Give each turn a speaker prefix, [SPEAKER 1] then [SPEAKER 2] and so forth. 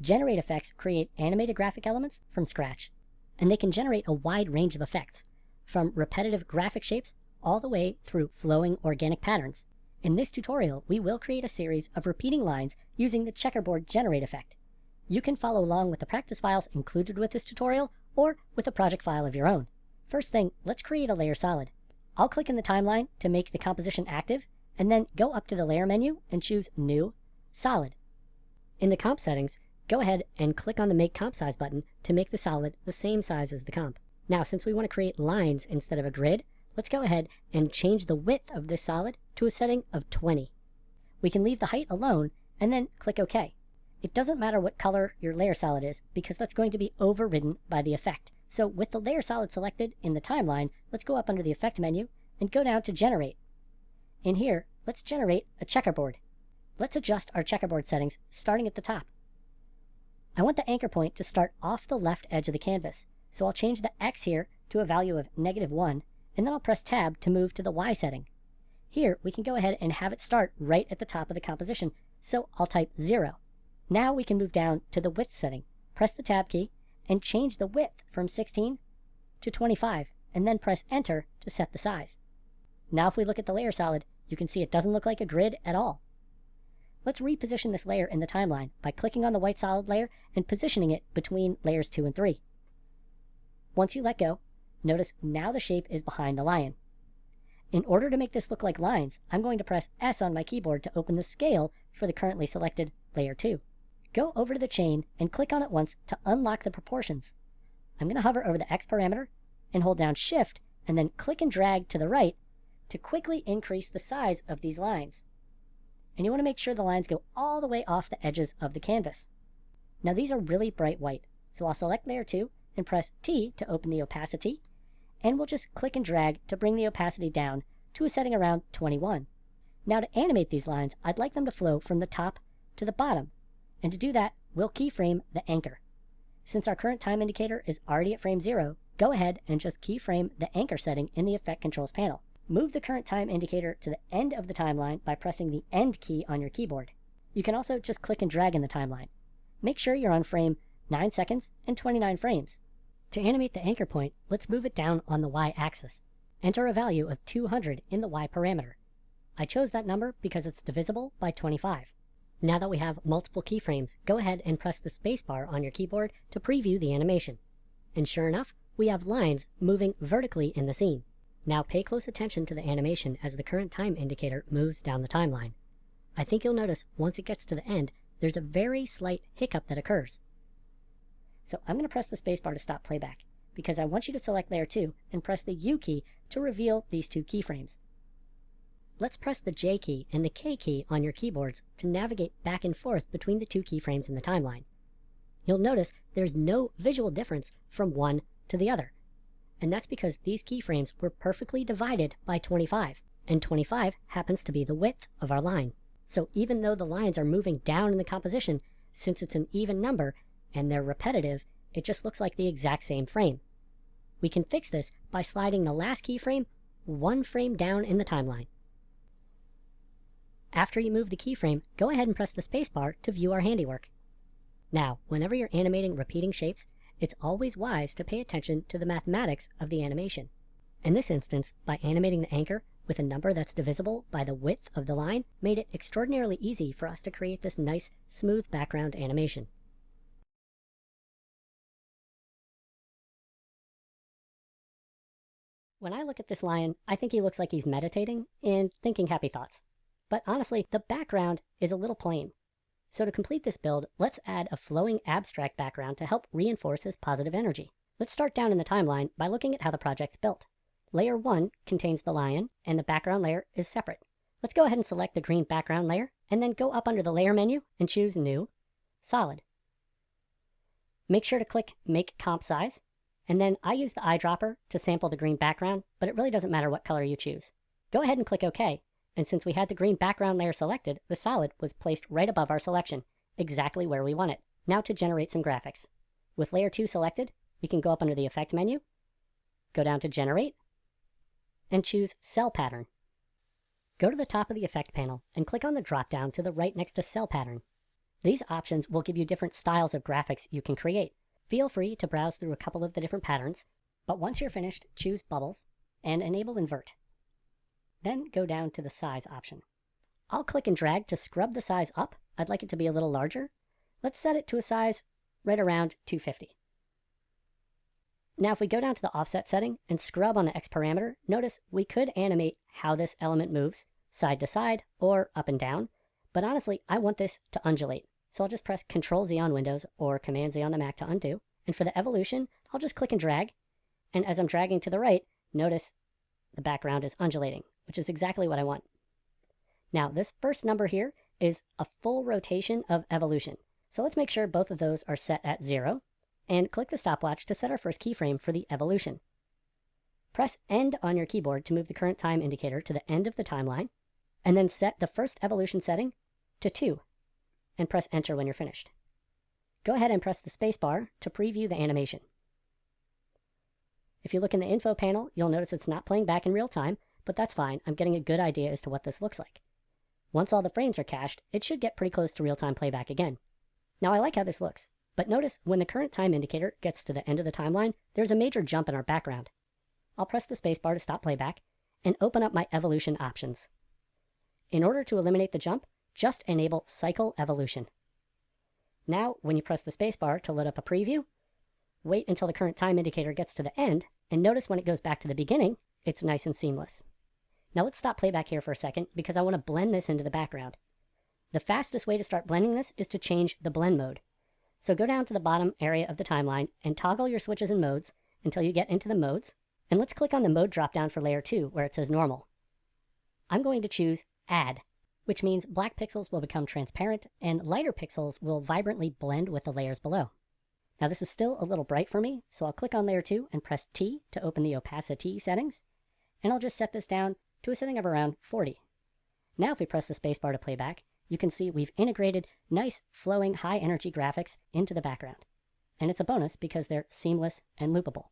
[SPEAKER 1] Generate effects create animated graphic elements from scratch, and they can generate a wide range of effects, from repetitive graphic shapes all the way through flowing organic patterns. In this tutorial, we will create a series of repeating lines using the checkerboard generate effect. You can follow along with the practice files included with this tutorial or with a project file of your own. First thing, let's create a layer solid. I'll click in the timeline to make the composition active, and then go up to the layer menu and choose New, Solid. In the comp settings, go ahead and click on the Make Comp Size button to make the solid the same size as the comp. Now, since we want to create lines instead of a grid, let's go ahead and change the width of this solid to a setting of 20. We can leave the height alone and then click OK. It doesn't matter what color your layer solid is because that's going to be overridden by the effect. So with the layer solid selected in the timeline, let's go up under the Effect menu and go down to Generate. In here, let's generate a checkerboard. Let's adjust our checkerboard settings starting at the top. I want the anchor point to start off the left edge of the canvas, so I'll change the X here to a value of -1, and then I'll press Tab to move to the Y setting. Here, we can go ahead and have it start right at the top of the composition, so I'll type 0. Now we can move down to the width setting, press the Tab key, and change the width from 16 to 25, and then press Enter to set the size. Now if we look at the layer solid, you can see it doesn't look like a grid at all. Let's reposition this layer in the timeline by clicking on the white solid layer and positioning it between layers 2 and 3. Once you let go, notice now the shape is behind the lion. In order to make this look like lines, I'm going to press S on my keyboard to open the scale for the currently selected layer 2. Go over to the chain and click on it once to unlock the proportions. I'm going to hover over the X parameter and hold down Shift and then click and drag to the right to quickly increase the size of these lines. And you want to make sure the lines go all the way off the edges of the canvas. Now these are really bright white, so I'll select layer 2 and press T to open the opacity, and we'll just click and drag to bring the opacity down to a setting around 21. Now to animate these lines, I'd like them to flow from the top to the bottom, and to do that, we'll keyframe the anchor. Since our current time indicator is already at frame 0, go ahead and just keyframe the anchor setting in the Effect Controls panel. Move the current time indicator to the end of the timeline by pressing the End key on your keyboard. You can also just click and drag in the timeline. Make sure you're on frame 9 seconds and 29 frames. To animate the anchor point, let's move it down on the Y-axis. Enter a value of 200 in the Y parameter. I chose that number because it's divisible by 25. Now that we have multiple keyframes, go ahead and press the spacebar on your keyboard to preview the animation. And sure enough, we have lines moving vertically in the scene. Now pay close attention to the animation as the current time indicator moves down the timeline. I think you'll notice once it gets to the end, there's a very slight hiccup that occurs. So I'm going to press the spacebar to stop playback, because I want you to select layer 2 and press the U key to reveal these two keyframes. Let's press the J key and the K key on your keyboards to navigate back and forth between the two keyframes in the timeline. You'll notice there's no visual difference from one to the other. And that's because these keyframes were perfectly divided by 25, and 25 happens to be the width of our line. So even though the lines are moving down in the composition, since it's an even number and they're repetitive, it just looks like the exact same frame. We can fix this by sliding the last keyframe one frame down in the timeline. After you move the keyframe, go ahead and press the spacebar to view our handiwork. Now, whenever you're animating repeating shapes, it's always wise to pay attention to the mathematics of the animation. In this instance, by animating the anchor with a number that's divisible by the width of the line, made it extraordinarily easy for us to create this nice, smooth background animation. When I look at this lion, I think he looks like he's meditating and thinking happy thoughts. But honestly, the background is a little plain. So to complete this build, let's add a flowing abstract background to help reinforce his positive energy. Let's start down in the timeline by looking at how the project's built. Layer 1 contains the lion, and the background layer is separate. Let's go ahead and select the green background layer, and then go up under the Layer menu and choose New, Solid. Make sure to click Make Comp Size, and then I use the eyedropper to sample the green background, but it really doesn't matter what color you choose. Go ahead and click OK. And since we had the green background layer selected, the solid was placed right above our selection, exactly where we want it. Now to generate some graphics. With layer 2 selected, we can go up under the Effect menu, go down to Generate, and choose Cell Pattern. Go to the top of the Effect panel and click on the drop-down to the right next to Cell Pattern. These options will give you different styles of graphics you can create. Feel free to browse through a couple of the different patterns, but once you're finished, choose Bubbles and enable Invert. Then go down to the Size option. I'll click and drag to scrub the size up. I'd like it to be a little larger. Let's set it to a size right around 250. Now if we go down to the offset setting and scrub on the X parameter, notice we could animate how this element moves side to side or up and down, but honestly I want this to undulate. So I'll just press Ctrl-Z on Windows or Command-Z on the Mac to undo. And for the evolution, I'll just click and drag. And as I'm dragging to the right, notice the background is undulating, which is exactly what I want. Now, this first number here is a full rotation of evolution. So let's make sure both of those are set at 0. And click the stopwatch to set our first keyframe for the evolution. Press End on your keyboard to move the current time indicator to the end of the timeline. And then set the first evolution setting to 2. And press Enter when you're finished. Go ahead and press the spacebar to preview the animation. If you look in the info panel, you'll notice it's not playing back in real time, but that's fine. I'm getting a good idea as to what this looks like. Once all the frames are cached, it should get pretty close to real-time playback again. Now I like how this looks, but notice when the current time indicator gets to the end of the timeline, there's a major jump in our background. I'll press the spacebar to stop playback and open up my evolution options. In order to eliminate the jump, just enable Cycle Evolution. Now, when you press the spacebar to load up a preview, wait until the current time indicator gets to the end, and notice when it goes back to the beginning, it's nice and seamless. Now let's stop playback here for a second because I want to blend this into the background. The fastest way to start blending this is to change the blend mode. So go down to the bottom area of the timeline and toggle your switches and modes until you get into the modes, and let's click on the mode dropdown for layer 2 where it says normal. I'm going to choose Add, which means black pixels will become transparent and lighter pixels will vibrantly blend with the layers below. Now this is still a little bright for me, so I'll click on layer 2 and press T to open the opacity settings, and I'll just set this down to a setting of around 40. Now if we press the spacebar to playback, you can see we've integrated nice, flowing, high-energy graphics into the background. And it's a bonus because they're seamless and loopable.